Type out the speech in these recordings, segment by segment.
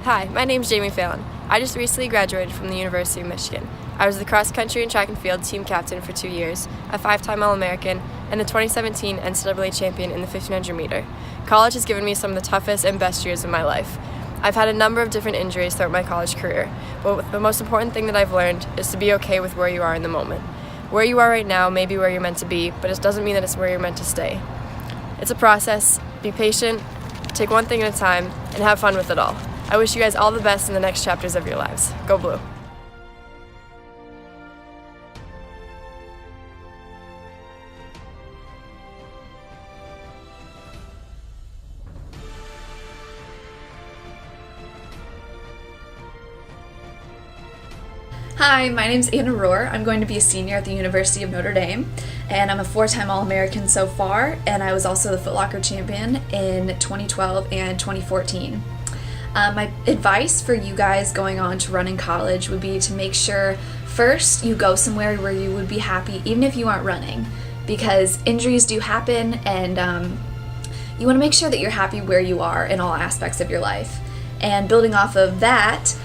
Hi, my name's Jamie Fallon. I just recently graduated from the University of Michigan. I was the cross country and track and field team captain for 2 years, a 5-time All-American, and the 2017 NCAA champion in the 1500 meter. College has given me some of the toughest and best years of my life. I've had a number of different injuries throughout my college career, but the most important thing that I've learned is to be okay with where you are in the moment. Where you are right now may be where you're meant to be, but it doesn't mean that it's where you're meant to stay. It's a process. Be patient, take one thing at a time, and have fun with it all. I wish you guys all the best in the next chapters of your lives. Go Blue. Hi, my name's Anna Rohr. I'm going to be a senior at the University of Notre Dame, and I'm a 4-time All-American so far, and I was also the Foot Locker champion in 2012 and 2014. My advice for you guys going on to run in college would be to make sure first you go somewhere where you would be happy even if you aren't running, because injuries do happen, and you want to make sure that you're happy where you are in all aspects of your life. And building off of that,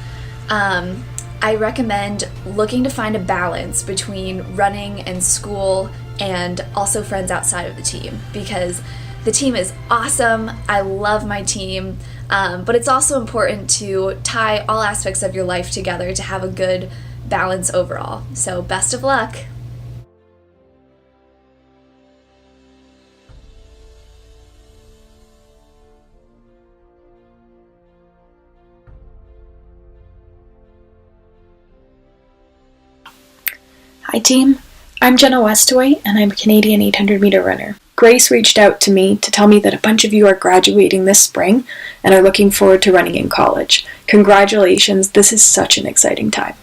I recommend looking to find a balance between running and school and also friends outside of the team, because the team is awesome. I love my team, but it's also important to tie all aspects of your life together to have a good balance overall. So best of luck. Hi team, I'm Jenna Westoy and I'm a Canadian 800 meter runner. Grace reached out to me to tell me that a bunch of you are graduating this spring and are looking forward to running in college. Congratulations, this is such an exciting time.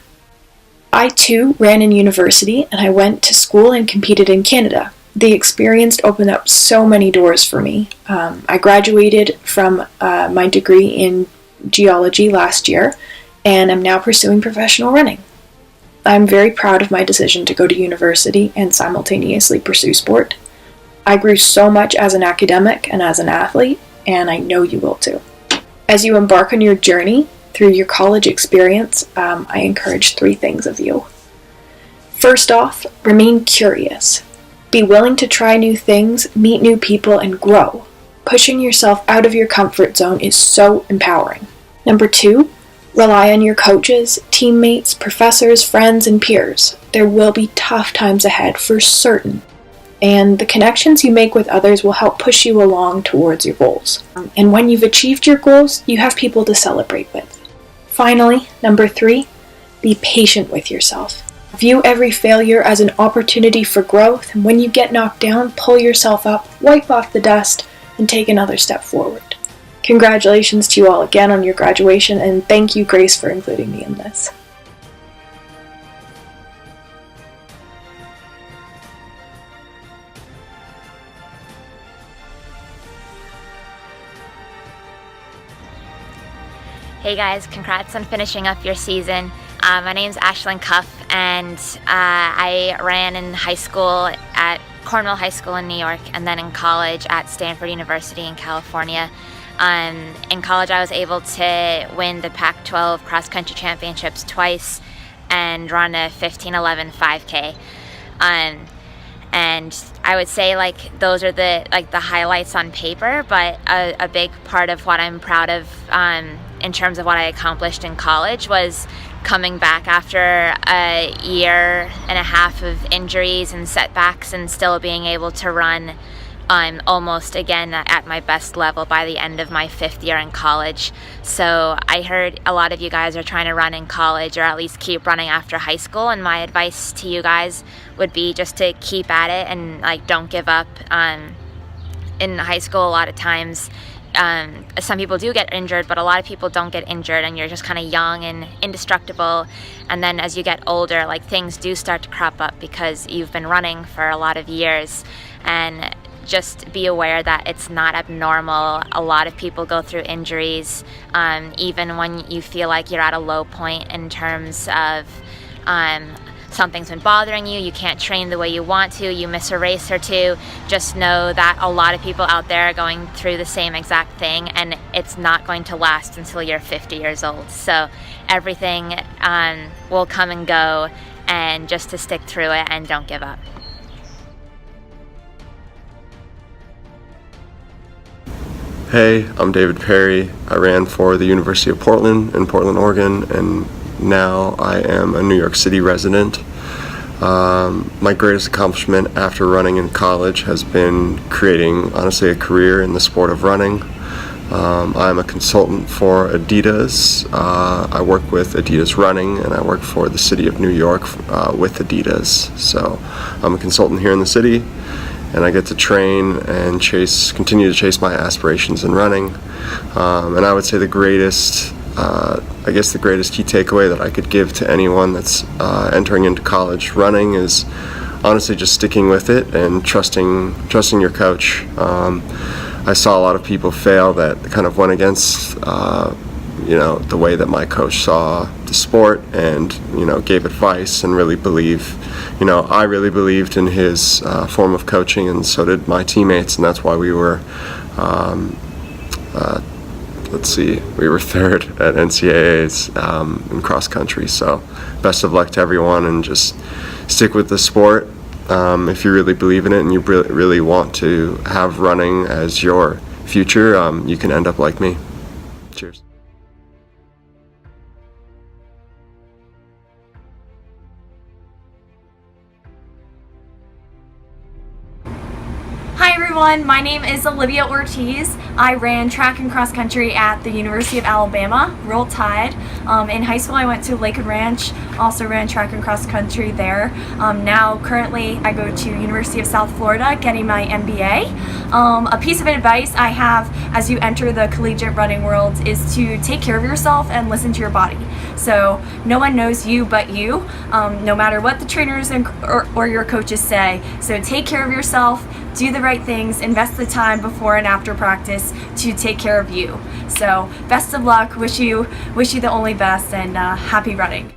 I too ran in university and I went to school and competed in Canada. The experience opened up so many doors for me. I graduated from my degree in geology last year and I'm now pursuing professional running. I'm very proud of my decision to go to university and simultaneously pursue sport. I grew so much as an academic and as an athlete, and I know you will too. As you embark on your journey through your college experience, I encourage 3 things of you. First off, remain curious. Be willing to try new things, meet new people, and grow. Pushing yourself out of your comfort zone is so empowering. Number 2, rely on your coaches, teammates, professors, friends, and peers. There will be tough times ahead for certain, and the connections you make with others will help push you along towards your goals. And when you've achieved your goals, you have people to celebrate with. Finally, number 3, be patient with yourself. View every failure as an opportunity for growth, and when you get knocked down, pull yourself up, wipe off the dust, and take another step forward. Congratulations to you all again on your graduation, and thank you, Grace, for including me in this. Hey guys, congrats on finishing up your season. My name's Ashlyn Cuff, and I ran in high school at Cornwall High School in New York, and then in college at Stanford University in California. In college, I was able to win the Pac-12 cross-country championships twice and run a 15:11 5K. And I would say those are the highlights on paper, but a big part of what I'm proud of in terms of what I accomplished in college was coming back after a year and a half of injuries and setbacks and still being able to run almost again at my best level by the end of my 5th year in college. So I heard a lot of you guys are trying to run in college, or at least keep running after high school, and my advice to you guys would be just to keep at it and don't give up. In high school, a lot of times some people do get injured, but a lot of people don't get injured, and you're just kind of young and indestructible. And then as you get older, things do start to crop up because you've been running for a lot of years. And just be aware that it's not abnormal. A lot of people go through injuries, even when you feel like you're at a low point in terms of something's been bothering you, you can't train the way you want to, you miss a race or two, just know that a lot of people out there are going through the same exact thing, and it's not going to last until you're 50 years old. So everything will come and go, and just to stick through it and don't give up. Hey, I'm David Perry. I ran for the University of Portland in Portland, Oregon, and now I am a New York City resident. My greatest accomplishment after running in college has been creating, honestly, a career in the sport of running. I'm a consultant for Adidas. I work with Adidas Running, and I work for the city of New York with Adidas. So I'm a consultant here in the city, and I get to train and continue to chase my aspirations in running. And I would say the greatest key takeaway that I could give to anyone that's entering into college running is honestly just sticking with it and trusting your coach. I saw a lot of people fail that kind of went against the way that my coach saw the sport, and gave advice and really I really believed in his form of coaching, and so did my teammates, and that's why we were third at NCAAs in cross country. So best of luck to everyone, and just stick with the sport. If you really believe in it and you really want to have running as your future, you can end up like me. Cheers. Hi everyone, my name is Olivia Ortiz. I ran track and cross country at the University of Alabama, Roll Tide. In high school I went to Lakewood Ranch, also ran track and cross country there. Now currently I go to University of South Florida getting my MBA. A piece of advice I have as you enter the collegiate running world is to take care of yourself and listen to your body. So no one knows you but you, no matter what the trainers or your coaches say. So take care of yourself, do the right things, invest the time before and after practice to take care of you. So best of luck, wish you the only best, and happy running.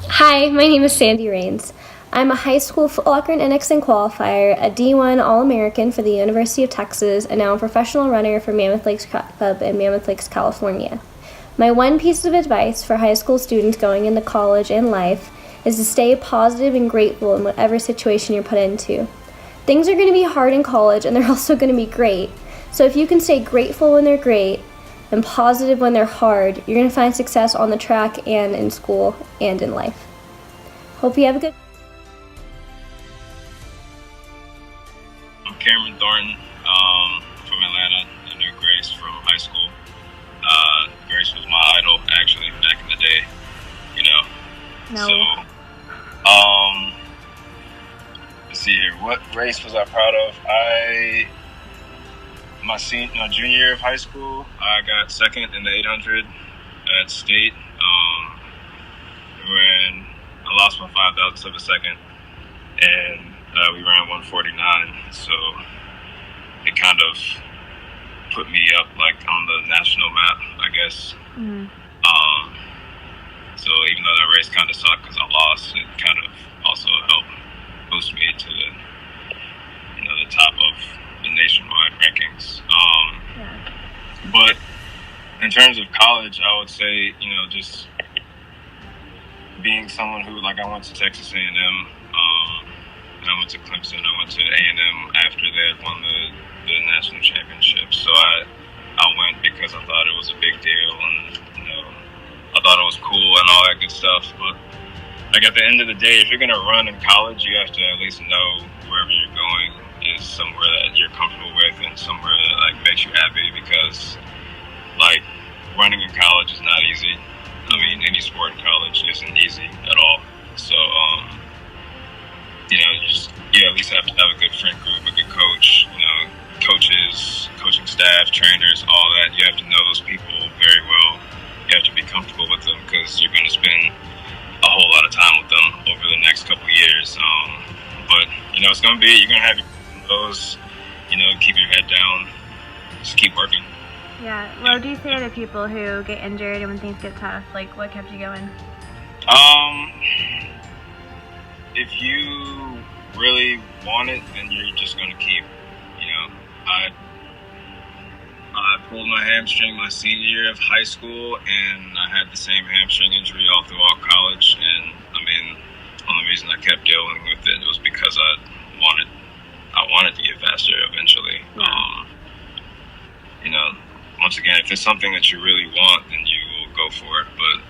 Hi, my name is Sandy Rains. I'm a high school foot locker and NXN qualifier, a D1 All-American for the University of Texas, and now a professional runner for Mammoth Lakes Club in Mammoth Lakes, California. My one piece of advice for high school students going into college and life is to stay positive and grateful in whatever situation you're put into. Things are going to be hard in college, and they're also going to be great. So if you can stay grateful when they're great and positive when they're hard, you're going to find success on the track and in school and in life. Hope you have a good Cameron Thornton from Atlanta. I knew Grace from high school. Grace was my idol, actually, back in the day. No. So, let's see here. What race was I proud of? My junior year of high school, I got second in the 800 at state. I lost my 5 thousandths of a second, and we ran 149, so it kind of put me up on the national map, I guess. Mm-hmm. So even though that race kind of sucked because I lost, it kind of also helped boost me to the top of the nationwide rankings. But in terms of college, I would say just being someone who I went to Texas A&M. I went to Clemson. I went to A&M after they had won the national championship. So I went because I thought it was a big deal, and I thought it was cool and all that good stuff. But at the end of the day, if you're gonna run in college, you have to at least know wherever you're going is somewhere that you're comfortable with and somewhere that makes you happy, because running in college is not easy. I mean, any sport in college isn't easy at all. So you at least have to have a good friend group, a good coach, coaches, coaching staff, trainers, all that. You have to know those people very well. You have to be comfortable with them, because you're going to spend a whole lot of time with them over the next couple of years. But It's going to be, you're going to have those, keep your head down, just keep working. Yeah. What do you say to people who get injured and when things get tough? Like, what kept you going? If you really want it, then you're just going to keep, I pulled my hamstring my senior year of high school, and I had the same hamstring injury all throughout college. And the only reason I kept dealing with it was because I wanted to get faster eventually. Once again, if it's something that you really want, then you will go for it. But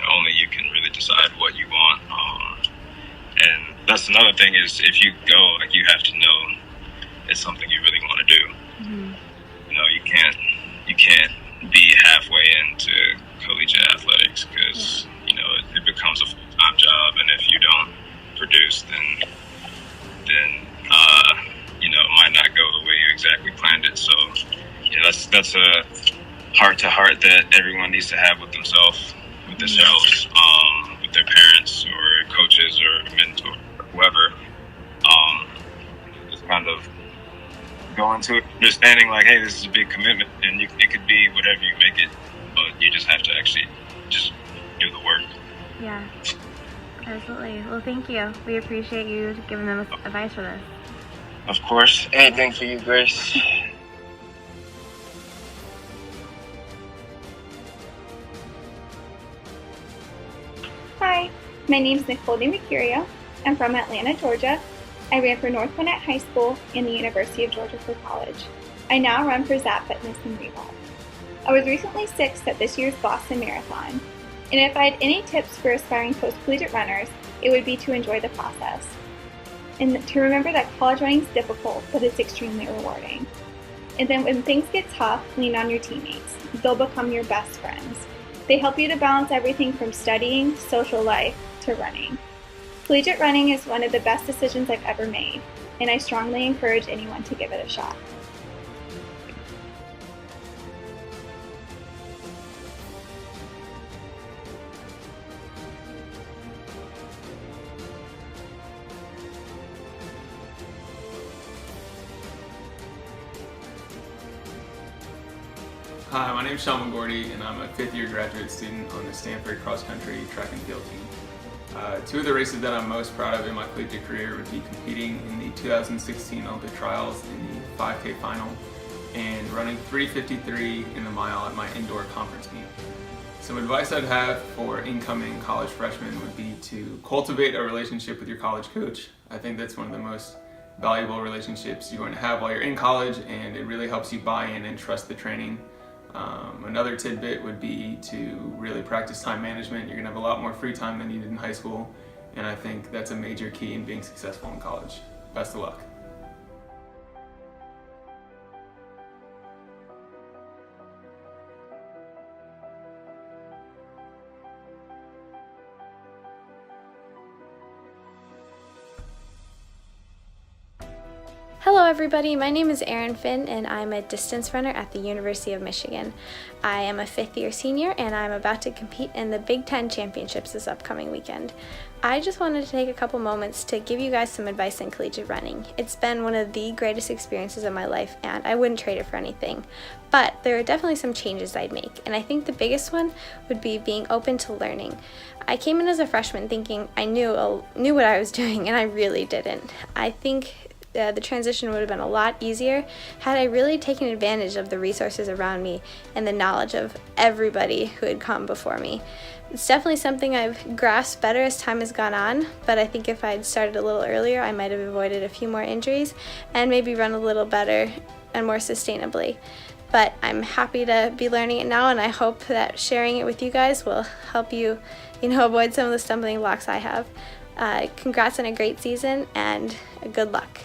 only you can really decide what you want. And that's another thing is if you go, you have to know it's something you really want to do. Mm-hmm. You can't be halfway into collegiate athletics because it becomes a full-time job, and if you don't produce, then it might not go the way you exactly planned it. So that's a heart-to-heart that everyone needs to have with themselves, with themselves, with their parents or coaches or mentor, or whoever. Just kind of go into it understanding hey, this is a big commitment, and it could be whatever you make it, but you just have to actually just do the work. Yeah, absolutely. Well, thank you. We appreciate you giving them advice for this. Of course. Anything for you, Grace. Hi, my name is Nicole DeMercurio. I'm from Atlanta, Georgia. I ran for North Gwinnett High School and the University of Georgia for college. I now run for Zap Fitness in Greenville. I was recently sixth at this year's Boston Marathon, and if I had any tips for aspiring post-collegiate runners, it would be to enjoy the process. And to remember that college running is difficult, but it's extremely rewarding. And then when things get tough, lean on your teammates. They'll become your best friends. They help you to balance everything from studying, social life, to running. Collegiate running is one of the best decisions I've ever made, and I strongly encourage anyone to give it a shot. Hi, my name is Sean McGordy, and I'm a fifth-year graduate student on the Stanford cross-country track and field team. Two of the races that I'm most proud of in my collegiate career would be competing in the 2016 Olympic trials in the 5K final and running 3:53 in the mile at my indoor conference meet. Some advice I'd have for incoming college freshmen would be to cultivate a relationship with your college coach. I think that's one of the most valuable relationships you're going to have while you're in college, and it really helps you buy in and trust the training. Another tidbit would be to really practice time management. You're going to have a lot more free time than you did in high school, and I think that's a major key in being successful in college. Best of luck. Hello everybody, my name is Erin Finn and I'm a distance runner at the University of Michigan. I am a fifth-year senior and I'm about to compete in the Big Ten Championships this upcoming weekend. I just wanted to take a couple moments to give you guys some advice on collegiate running. It's been one of the greatest experiences of my life and I wouldn't trade it for anything. But there are definitely some changes I'd make, and I think the biggest one would be being open to learning. I came in as a freshman thinking I knew what I was doing, and I really didn't. I think the transition would have been a lot easier had I really taken advantage of the resources around me and the knowledge of everybody who had come before me. It's definitely something I've grasped better as time has gone on, but I think if I'd started a little earlier, I might have avoided a few more injuries and maybe run a little better and more sustainably. But I'm happy to be learning it now, and I hope that sharing it with you guys will help you, avoid some of the stumbling blocks I have. Congrats on a great season, and good luck.